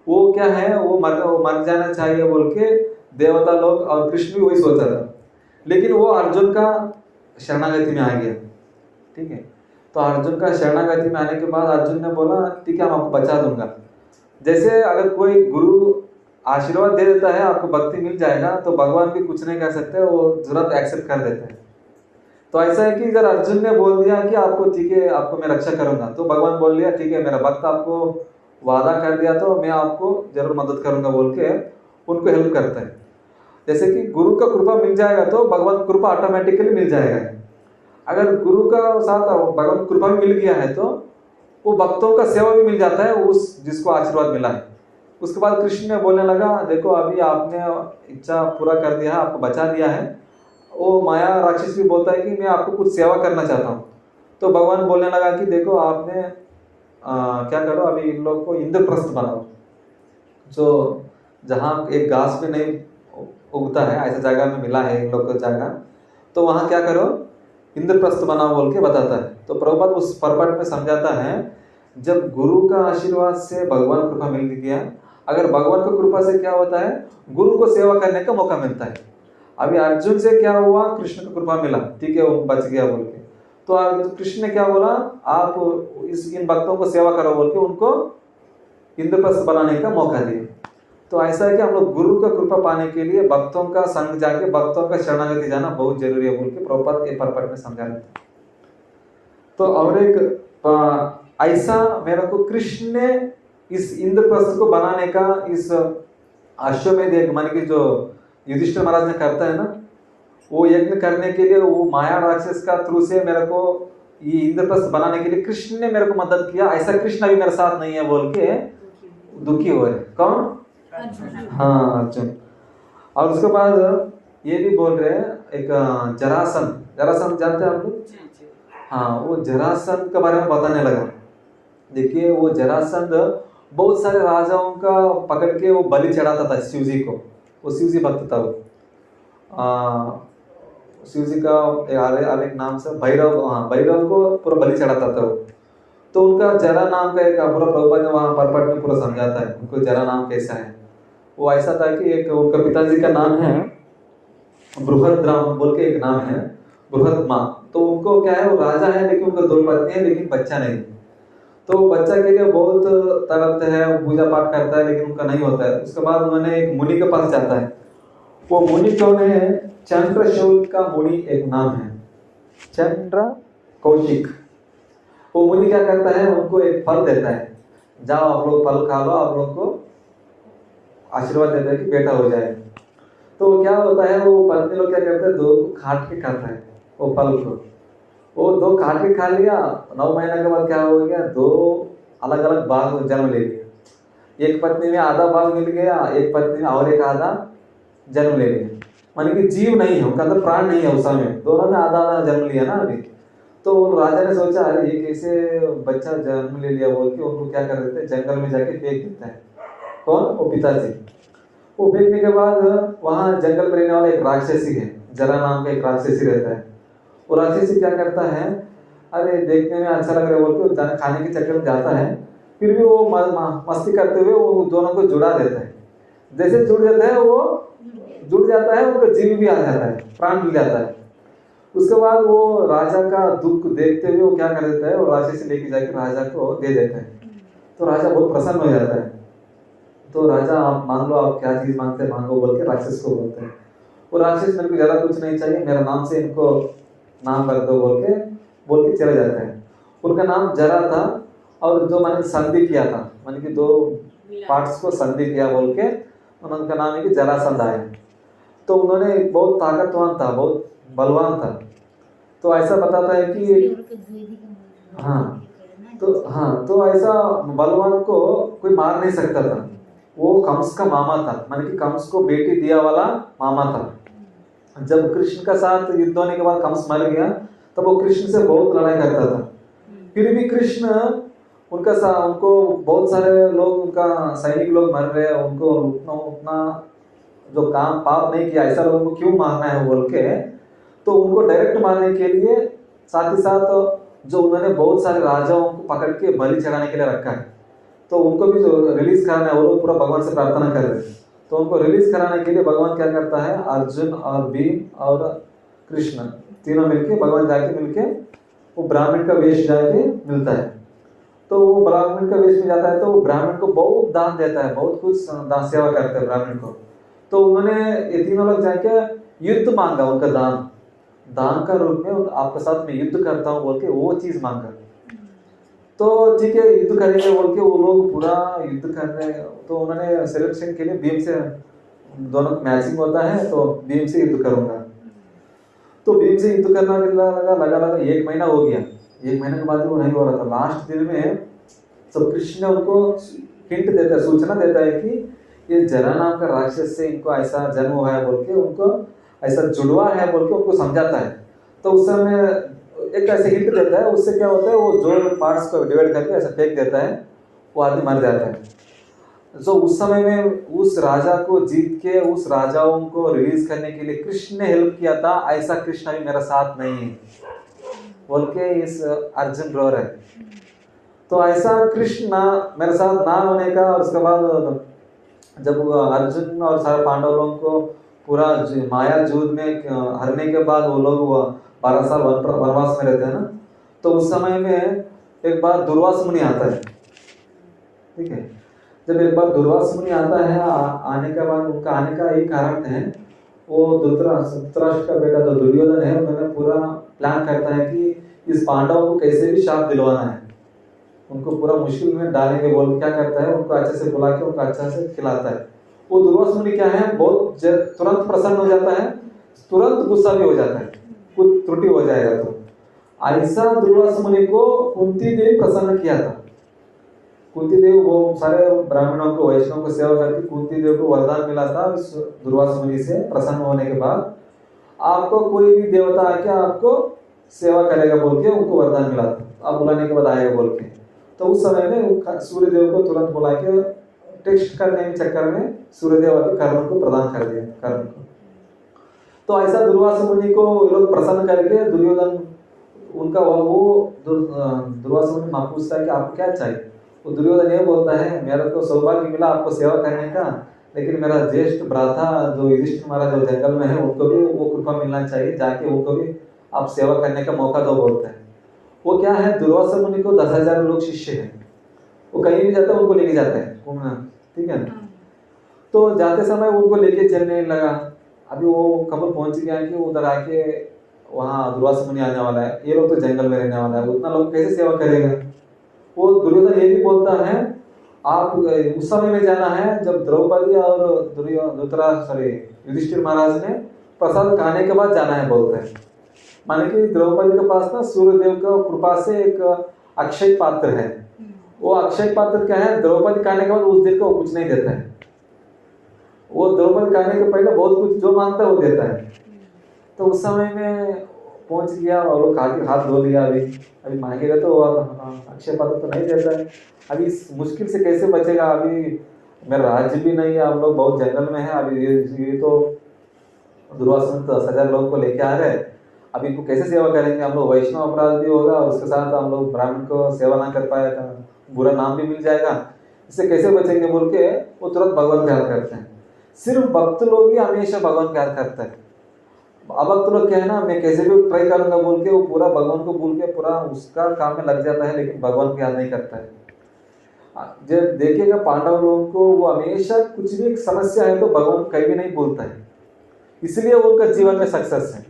वो क्या है वो मर जाना चाहिए बोल के देवता लोग और कृष्ण भी वही सोचा था, लेकिन वो अर्जुन का शरणागति में आ गया, ठीक है। तो अर्जुन का शरणागति में आने के बाद अर्जुन ने बोला ठीक है हम आपको बचा दूंगा। जैसे अगर कोई गुरु आशीर्वाद दे देता है आपको भक्ति मिल जाएगा, तो भगवान भी कुछ नहीं कर सकते, वो तुरंत एक्सेप्ट कर देते हैं। तो ऐसा है कि अगर अर्जुन ने बोल दिया कि आपको ठीक है आपको मैं रक्षा करूंगा, तो भगवान बोल दिया ठीक है मेरा भक्त आपको वादा कर दिया तो मैं आपको जरूर मदद करूंगा बोल के उनको हेल्प करता है। जैसे कि गुरु का कृपा मिल जाएगा तो भगवान कृपा ऑटोमेटिकली मिल जाएगा। अगर गुरु का साथ भगवान कृपा भी मिल गया है तो वो भक्तों का सेवा भी मिल जाता है, उस जिसको आशीर्वाद मिला है। उसके बाद कृष्ण ने बोलने लगा देखो अभी आपने इच्छा पूरा कर दिया है, आपको बचा दिया है। वो माया राक्षस भी बोलता है कि मैं आपको कुछ सेवा करना चाहता हूँ। तो भगवान बोलने लगा कि देखो आपने क्या करो, अभी इन लोग को इंद्रप्रस्थ बनाओ, जो जहाँ एक घास में नहीं उगता है ऐसा जगह में मिला है इन लोग को जगह, तो वहाँ क्या करो इंद्रप्रस्थ बनाओ बोल के बताता है। तो प्रभुपाद उस परपट में समझाता है जब गुरु का आशीर्वाद से भगवान कृपा मिल गया, अगर भगवान की कृपा से क्या होता है गुरु को सेवा करने का मौका मिलता है। अभी अर्जुन से क्या हुआ, कृष्ण को कृपा मिला, ठीक है वो बच गया बोल के। तो कृष्ण ने क्या बोला, आप इन भक्तों को सेवा करो बोल के उनको इंद्रप्रस्थ बनाने का मौका दिया। तो ऐसा है कि हम लोग गुरु का कृपा पाने के लिए भक्तों का संग जाके भक्तों का शरणागति जाना बहुत जरूरी है बोल के प्रभुपाद ये परपट में समझा रहे थे। तो और एक ऐसा मेरे को कृष्ण ने इस इंद्रप्रस्थ को बनाने का इस अश्वमेध यज्ञ मान की जो युधिष्ठिर महाराज ने करता है ना, वो यज्ञ करने के लिए वो माया राक्षस का थ्रू से मेरे को ये इंद्रप्रस्थ बनाने के लिए कृष्ण ने मेरे को मदद किया। ऐसा कृष्ण अभी मेरे साथ नहीं है बोल के दुखी हो रहे। कौन? हाँ अर्जुन। और उसके बाद ये भी बोल रहे हैं एक जरासंध जानते हैं आप लोग? हाँ वो जरासंध के बारे में बताने लगा। देखिए वो जरासंध बहुत सारे राजाओं का पकड़ के वो बलि चढ़ाता था शिव जी को, वो शिव जी भक्त था। वो शिव जी का एक नाम से भैरव, हाँ भैरव को पूरा बलि चढ़ाता था वो। तो उनका जरा नाम का एक पूरा प्रभुपाद ने वहाँ परपट में पूरा समझाता है उनको जरा नाम कैसा है। वो ऐसा था कि एक उनका पिताजी का नाम है बृहद्राम बोल के एक नाम है, बृहद्मा। तो उनको क्या है वो राजा है लेकिन उनको 2 पत्नी है लेकिन बच्चा नहीं। तो बच्चा के लिए बहुत तड़पते हैं, पूजा पाठ करता है लेकिन उनका नहीं होता है। उसके बाद उन्होंने एक मुनि के पास जाता है। वो मुनि कौन है? चंद्रशूल का मुनि एक नाम है, चंद्र कौशिक। वो मुनि क्या करता है उनको एक फल देता है, जाओ आप लोग फल खा लो, आप लोग को आशीर्वाद देता है कि बेटा हो जाए। तो क्या होता है वो पत्नी लोग क्या करते हैं 2 काट के खाता है वो फल को। वो 2 काट के खा लिया, 9 महीने के बाद क्या हो गया 2 अलग अलग भाग जन्म ले लिया। एक पत्नी में आधा भाग मिल गया, एक पत्नी में और एक आधा जन्म ले लिया। माने कि जीव नहीं है उनका अंदर, प्राण नहीं है उस समय, दोनों ने आधा आधा जन्म लिया ना अभी। तो राजा ने सोचा अरे ये कैसे बच्चा जन्म ले लिया बोल के उनको क्या कर देते हैं जंगल में जाके फेंक देता है। कौन? वो पिताजी। वो फेंकने के बाद वहां जंगल में रहने वाला एक राक्षसी है, जरा नाम का एक राक्षसी रहता है। वो राक्षसी क्या करता है, अरे देखने में अच्छा लग रहा है बोल के खाने के चक्कर में जाता है, फिर भी वो मस्ती करते हुए वो दोनों को जुड़ा देता है। जैसे जुड़ जाता है वो जुड़ जाता है, उनका जीव भी आ जाता है, प्राण मिल जाता है। उसके बाद वो राजा का दुख देखते हुए वो क्या कर देता है, वो राक्षसी लेके जाके राजा को दे देता है। तो राजा बहुत प्रसन्न हो जाता है। तो राजा आप मांग लो, आप क्या चीज मांगते हैं मांगो बोल के राक्षस को बोलते हैं। वो राक्षस मेरे को ज्यादा कुछ नहीं चाहिए, मेरा नाम से इनको नाम कर दो बोल के चले जाते हैं। उनका नाम जरा था, और जो मैंने संधि किया था, मैंने कि दो पार्ट्स को संधि किया बोल के उनका नाम है कि जरासंध आया। तो उन्होंने बहुत ताकतवान था, बहुत बलवान था। तो ऐसा बताता है कि तो ऐसा बलवान को कोई मार नहीं सकता था। वो कंस का मामा था, माने कि कंस को बेटी दिया वाला मामा था। जब कृष्ण का साथ युद्ध होने के बाद कंस मर गया, तब वो कृष्ण से बहुत लड़ाई करता था। फिर भी कृष्ण उनको बहुत सारे लोग, उनका सैनिक लोग मर रहे हैं, उनको उतना जो काम पाप नहीं किया, ऐसा लोगों को क्यों मारना है बोल के, तो उनको डायरेक्ट मारने के लिए साथ ही साथ जो उन्होंने बहुत सारे राजाओं को पकड़ के बलि चढ़ाने के लिए रखा है, तो उनको भी जो रिलीज कराना है, वो लोग पूरा भगवान से प्रार्थना कर रहे हैं। तो उनको रिलीज कराने के लिए भगवान क्या करता है, अर्जुन और भीम और कृष्ण तीनों मिलके भगवान जाके मिलके वो ब्राह्मण का वेश जाके मिलता है। तो वो ब्राह्मण का वेश में जाता है, तो वो ब्राह्मण को बहुत दान देता है, बहुत कुछ दान सेवा करते हैं ब्राह्मण को। तो उन्होंने ये तीनों लोग जाके युद्ध मांगा, उनका दान का रूप में आपके साथ में युद्ध करता हूँ बोल के वो चीज मांगा। तो ठीक है, युद्ध करेंगे बोल के वो लोग पूरा युद्ध कर रहे हैं। तो उन्होंने सिलेक्शन के लिए भीम से, दोनों मैचिंग होता है, तो भीम से युद्ध करूंगा। तो भीम से युद्ध करना लगा 1 महीना हो गया। 1 महीने के बाद वो नहीं हो रहा था। लास्ट दिन में सब कृष्ण उनको हिंट देता है, सूचना देता है कि ये जरा नाम का राक्षस से इनको ऐसा जन्म हुआ है बोल के, उनको ऐसा जुड़वा है बोल के उनको समझाता है। तो उस समय एक ऐसे हिंट देता है, उससे क्या होता है, वो जो पार्ट्स को डिवाइड करके ऐसा फेंक देता है, वो आदमी मर जाता है। जो उस समय में उस राजा को जीत के उस राजाओं को रिलीज करने के लिए कृष्ण ने हेल्प किया था, ऐसा कृष्ण अभी मेरा साथ नहीं है बोल के इस अर्जुन रो रहे। तो ऐसा कृष्ण मेरे साथ ना होने का, और उसके बाद जब अर्जुन और सारे पांडव लोगों को पूरा माया जूद में हरने के बाद वो लोग 12 साल वनवास में रहते हैं ना, तो उस समय में एक बार दुर्वास मुनि आता है। ठीक है, जब एक बार दुर्वास मुनि आता है, आने के बाद उनका आने का एक कारण है, वो धृतराष्ट्र का बेटा जो दुर्योधन है, उन्होंने पूरा प्लान करता है कि इस पांडवों को कैसे भी शाप दिलवाना है, उनको पूरा मुश्किल में डालेंगे बोल के क्या करता है, उनको अच्छे से बुला के उनको अच्छा से खिलाता है। वो दुर्वास मुनि क्या है, बहुत तुरंत प्रसन्न हो जाता है, तुरंत गुस्सा भी हो जाता है, कुछ त्रुटि हो जाएगा तो। ऐसा दुर्वास मुनि को कुंती देवी प्रसन्न किया था। कुंती देवी वो सारे ब्राह्मणों को, वैष्णव को सेवा करके कुंती देवी को वरदान मिला था इस दुर्वास मुनि से प्रसन्न होने के बाद, आपको कोई भी देवता आके आपको सेवा करेगा बोल के उनको वरदान मिला था, आप बुलाने के बाद आएगा बोल के। तो उस समय में सूर्य देव को तुरंत बुला के टेस्ट करने के चक्कर में सूर्य देव के कर्ण को प्रदान कर दिया, कर्ण को। तो ऐसा दुर्वास मुनि को लोग प्रसन्न करके दुर्योधन उनका वो दुर्वास मुनि मां पूछता है कि आपको क्या चाहिए। वो दुर्योधन ये बोलता है, मेरा तो सौभाग्य मिला आपको सेवा करने का, लेकिन मेरा ज्येष्ठ भ्राता जो युधिष्ठिर महाराज जो जंगल में है, उनको भी वो कृपा मिलना चाहिए, जाके उनको भी आप सेवा करने का मौका दो बोलते हैं। वो क्या है, दुर्वास मुनि को 10,000 लोग शिष्य हैं, वो कहीं भी जाता है उनको लेके जाते हैं घूमना, ठीक है ना। तो जाते समय उनको लेके चलने लगा। अभी वो खबर पहुंच गया कि उधर आके वहाँ दुर्वास मुनि आने वाला है, ये लोग तो जंगल में रहने वाला है, उतना लोग कैसे सेवा करेगा। वो दुर्योधन ये भी बोलता है, आप उस समय में जाना है जब द्रौपदी और युधिष्ठिर महाराज ने प्रसाद खाने के बाद जाना है बोलते हैं। माने कि द्रौपदी के पास ना सूर्यदेव का कृपा से एक अक्षय पात्र है। वो अक्षय पात्र क्या है, द्रौपदी खाने के बाद उस दिन को कुछ नहीं देता है, वो द्रौपदी खाने के पहले बहुत कुछ जो मांगता है वो देता है। तो उस समय में पहुंच गया और वो खा के हाथ धो लिया। अभी मांगेगा तो अक्षय पात्र तो नहीं देता है। अभी इस मुश्किल से कैसे बचेगा, अभी मेरा राज्य भी नहीं है, हम लोग बहुत जंगल में है। अभी ये तो दुर्वासा मुनि 10,000 लोगों को लेके आ गए, अभी इनको कैसे सेवा करेंगे, हम लोग वैष्णव अपराध भी होगा, उसके साथ हम लोग ब्राह्मण को सेवा ना कर पाएगा, बुरा नाम भी मिल जाएगा, इससे कैसे बचेंगे बोल के वो तुरंत भगवान प्यार करते हैं। सिर्फ भक्त लोग ही हमेशा भगवान प्यार करते हैं। अभक्त लोग क्या है ना, मैं कैसे भी ट्राई करूंगा बोल के वो पूरा भगवान को भूल के पूरा उसका काम में लग जाता है, लेकिन भगवान प्यार नहीं करता है। जब देखिएगा पांडव लोगों को, वो हमेशा कुछ भी एक समस्या है तो भगवान कहीं भी नहीं बोलता है, इसलिए उनका जीवन में सक्सेस है।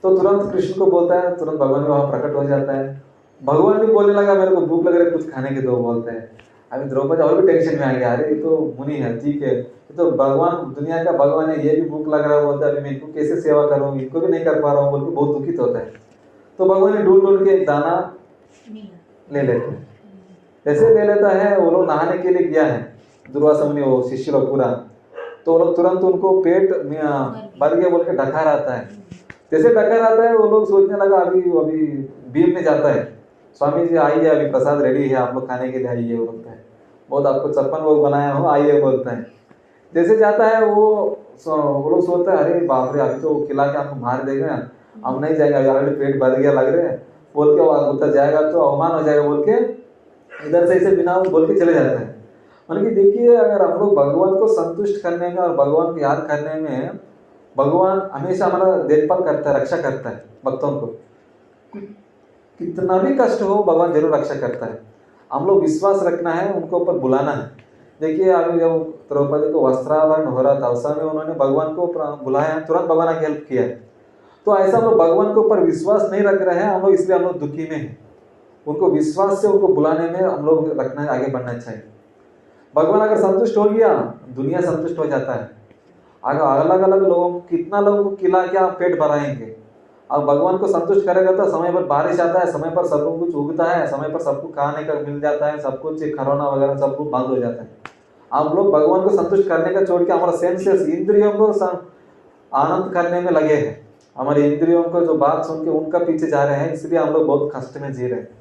तो तुरंत कृष्ण को बोलता है, तुरंत भगवान वहां प्रकट हो जाता है। भगवान भी बोलने लगा मेरे को भूख लग रहा है, कुछ खाने के दो बोलते हैं। अभी द्रौपदी और भी टेंशन में आ गया, अरे ये तो मुनि है, ठीक है, ये तो भगवान, दुनिया का भगवान है, ये भी भूख लग रहा है बोलता है, अभी मैं इनको कैसे सेवा करूँ, इनको भी नहीं कर पा रहा हूँ बोल के बहुत दुखित होता है। तो भगवान ने ढूंढ ढूंढ के एक दाना ले लेते हैं। जैसे ले लेता है, वो लोग नहाने के लिए गया है दुर्वासा मुनि, वो शिष्य लोग पूरा, तो वो लोग तुरंत उनको पेट भर गया बोल के ढका रहता है। जैसे ढका रहता है, वो लोग सोचने लगा अभी अभी भीम में जाता है, स्वामी जी आइए, अभी प्रसाद रेडी है, आप लोग खाने के लिए आइए बोलता है, बहुत आपको छप्पन भोग बनाया हो, आइए बोलता है। जैसे जाता है वो लोग सोचता है अरे बाप रे, अभी तो खिला के आपको मार देगा, हम नहीं जाएंगे, अभी ऑलरेडी पेट भर गया लग रहे हैं बोल के, वो उतर जाएगा तो अवमान हो जाएगा बोल के इधर से इसे बिना बोल के चले जाते हैं। मतलब कि देखिए, अगर हम लोग भगवान को संतुष्ट करने में और भगवान को याद करने में, भगवान हमेशा हमारा देखभाल करता है, रक्षा करता है भक्तों को, कितना भी कष्ट हो भगवान जरूर रक्षा करता है। हम लोग विश्वास रखना है, उनको ऊपर बुलाना है। देखिए अभी जब द्रौपदी को वस्त्रावरण हो रहा था, उस समय उन्होंने भगवान को बुलाया, तुरंत भगवान आके हेल्प किया। तो ऐसा हम लोग भगवान के ऊपर विश्वास नहीं रख रहे हैं हम लोग, इसलिए हम लोग दुखी में हैं। उनको विश्वास से उनको बुलाने में हम लोग रखना है, आगे बढ़ना चाहिए। भगवान अगर संतुष्ट हो गया, दुनिया संतुष्ट हो जाता है। अगर अलग अलग लोगों को, कितना लोगों को खिला के आप पेट भराएंगे, अब भगवान को संतुष्ट करेगा तो समय पर बारिश आता है, समय पर सब कुछ उगता है, समय पर सबको खाने का मिल जाता है, सब कुछ खरौना वगैरह सब कुछ बंद हो जाता है। आप लोग भगवान को संतुष्ट करने का छोड़ के हमारा सेंसेस, इंद्रियों को आनंद करने में लगे हैं, हमारे इंद्रियों को जो बात सुन के उनका पीछे जा रहे हैं, इसलिए हम लोग बहुत कष्ट में जी रहे हैं।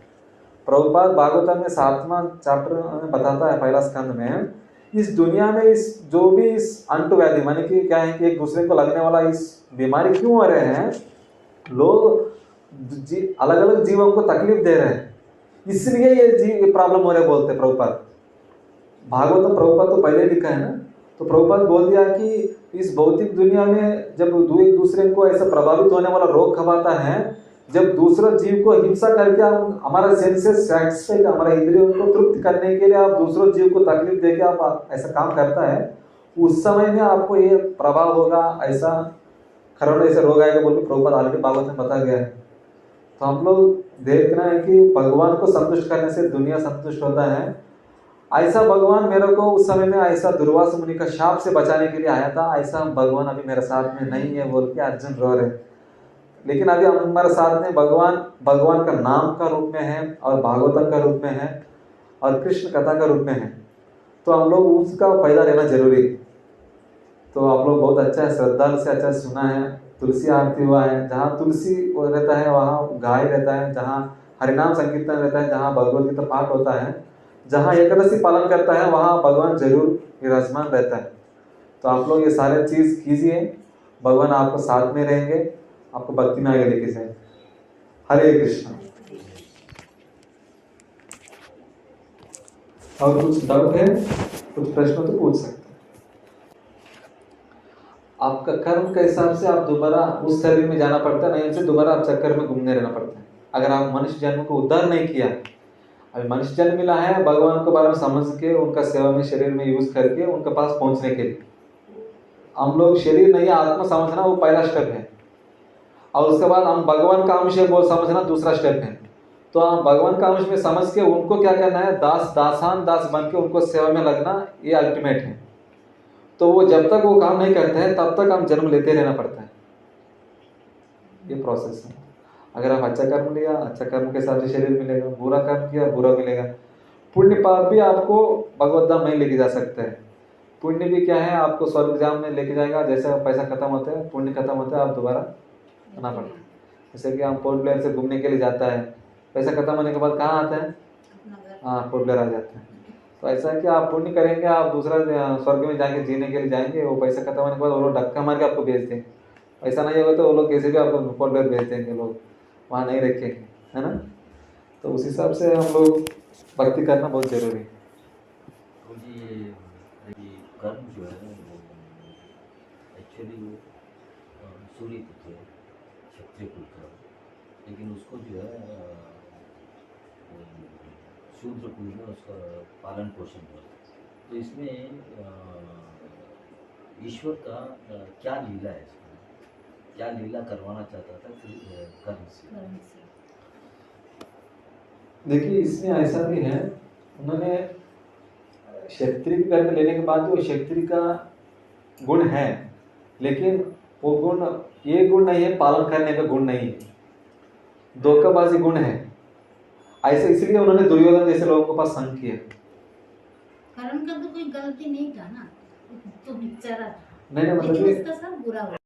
प्रभुपाद भागवतम में 7वां चैप्टर में बताता है, पहला स्कंद में, इस दुनिया में इस जो भी इस अंटव्याधि माने कि क्या है कि एक दूसरे को लगने वाला इस बीमारी क्यों आ रहे हैं, लोग अलग अलग जीवों को तकलीफ दे रहे हैं, इसलिए ये प्रॉब्लम हो रहे बोलते हैं प्रभुपाद। भागवत प्रभुपाद तो पहले लिखा है ना, तो प्रभुपाद बोल दिया कि इस भौतिक दुनिया में जब एक दूसरे को ऐसा प्रभावित होने वाला रोग खबाता है, जब दूसरा जीव को हिंसा करके आप हमारा सेंसेस सैटिस्फाई, हमारा इंद्रियों को तृप्त करने के लिए आप दूसरों जीव को तकलीफ देके आप ऐसा काम करता है, उस समय में आपको ये प्रभाव होगा, ऐसा खरोना ऐसे रोग आएगा बोल के प्रभुपाद ऑलरेडी भागवत में बता गया है। तो हम लोग देखना है कि भगवान को संतुष्ट करने से दुनिया संतुष्ट होता है। ऐसा भगवान मेरे को उस समय में ऐसा दुर्वासा मुनि का शाप से बचाने के लिए आया था, ऐसा भगवान अभी मेरे साथ में नहीं है बोल के अर्जुन रो रहे। लेकिन अभी हमारे साथ में भगवान का नाम का रूप में है, और भागवतम का रूप में है, और कृष्ण कथा का रूप में है, तो हम लोग उसका फायदा लेना जरूरी। तो आप लोग बहुत अच्छा है, श्रद्धा से अच्छा सुना है। तुलसी आरती हुआ है, जहाँ तुलसी रहता है वहाँ गाय रहता है, जहाँ हरिनाम संकीर्तन रहता है, जहाँ भगवद गीता पाठ होता है, जहाँ एकादशी पालन करता है, वहाँ भगवान जरूर विराजमान रहता है। तो आप लोग ये सारे चीज कीजिए, भगवान आपको साथ में रहेंगे, आपको भक्ति में आगे लेके जाए। हरे कृष्ण। और कुछ डाउट है, कुछ प्रश्न तो पूछ सकते हैं। आपका कर्म के हिसाब से आप दोबारा उस शरीर में जाना पड़ता है, नहीं से दोबारा आप चक्कर में घूमने रहना पड़ता है। अगर आप मनुष्य जन्म को उद्धार नहीं किया, अभी मनुष्य जन्म मिला है भगवान को बारे में समझ के, उनका सेवा में शरीर में यूज करके उनके पास पहुंचने के लिए। हम लोग शरीर नहीं आत्मा समझना वो पहला स्टेप है, और उसके बाद हम भगवान का अंश है बोल समझना दूसरा स्टेप है। तो हम भगवान का अंश में समझ के उनको क्या करना है, दास बन के उनको सेवा में लगना, ये अल्टीमेट है। तो वो जब तक वो काम नहीं करते हैं तब तक हम जन्म लेते रहना पड़ता है, ये प्रोसेस है। अगर आप अच्छा कर्म लिया, अच्छा कर्म के साथ शरीर मिलेगा, बुरा कर्म किया बुरा मिलेगा। पुण्य पाप भी आपको भगवत धाम नहीं लेके जा सकते हैं। पुण्य भी क्या है, आपको स्वर्ग धाम में लेके जाएगा, जैसे पैसा खत्म होता है, पुण्य खत्म होता है, आप दोबारा आना पड़ता है। जैसे कि हम पोर्ट ब्लेयर से घूमने के लिए जाता है, पैसा खत्म होने के बाद कहाँ आता है, हाँ पोर्ट ब्लेयर आ जाता है। तो ऐसा है कि आप पुण्य करेंगे, आप दूसरा स्वर्ग में जाके जीने के लिए जाएंगे, वो पैसा खत्म होने के बाद वो लोग धक्का मार के आपको भेज देंगे। ऐसा नहीं होगा तो वो लोग कैसे भी आपको पोर्ट ब्लेयर भेज देंगे, लोग वहाँ नहीं रखेंगे, है ना। तो उस हिसाब से हम लोग भक्ति करना बहुत जरूरी है। कर्म जो है वो एक्चुअली वो सूर्य पुत्र है, क्षत्रिय पुत्र, लेकिन उसको जो है शूद्र कुल में उसका पालन पोषण करता। तो इसमें ईश्वर का क्या लीला है, इसमें क्या लीला करवाना चाहता था कर्म से? देखिए इसमें ऐसा भी है, उन्होंने क्षत्रिय के गर्भ लेने के बाद वो क्षत्रिय का गुण है, लेकिन वो गुण ये गुण नहीं है, पालन करने का गुण नहीं है, धोखाबाजी गुण है। ऐसे इसलिए उन्होंने दुर्योधन जैसे लोगों के पास संग किया। कारण का तो कोई गलती नहीं था ना, तो बेचारा था, नहीं मतलब लेकिन कि उसका सब बुरा हुआ।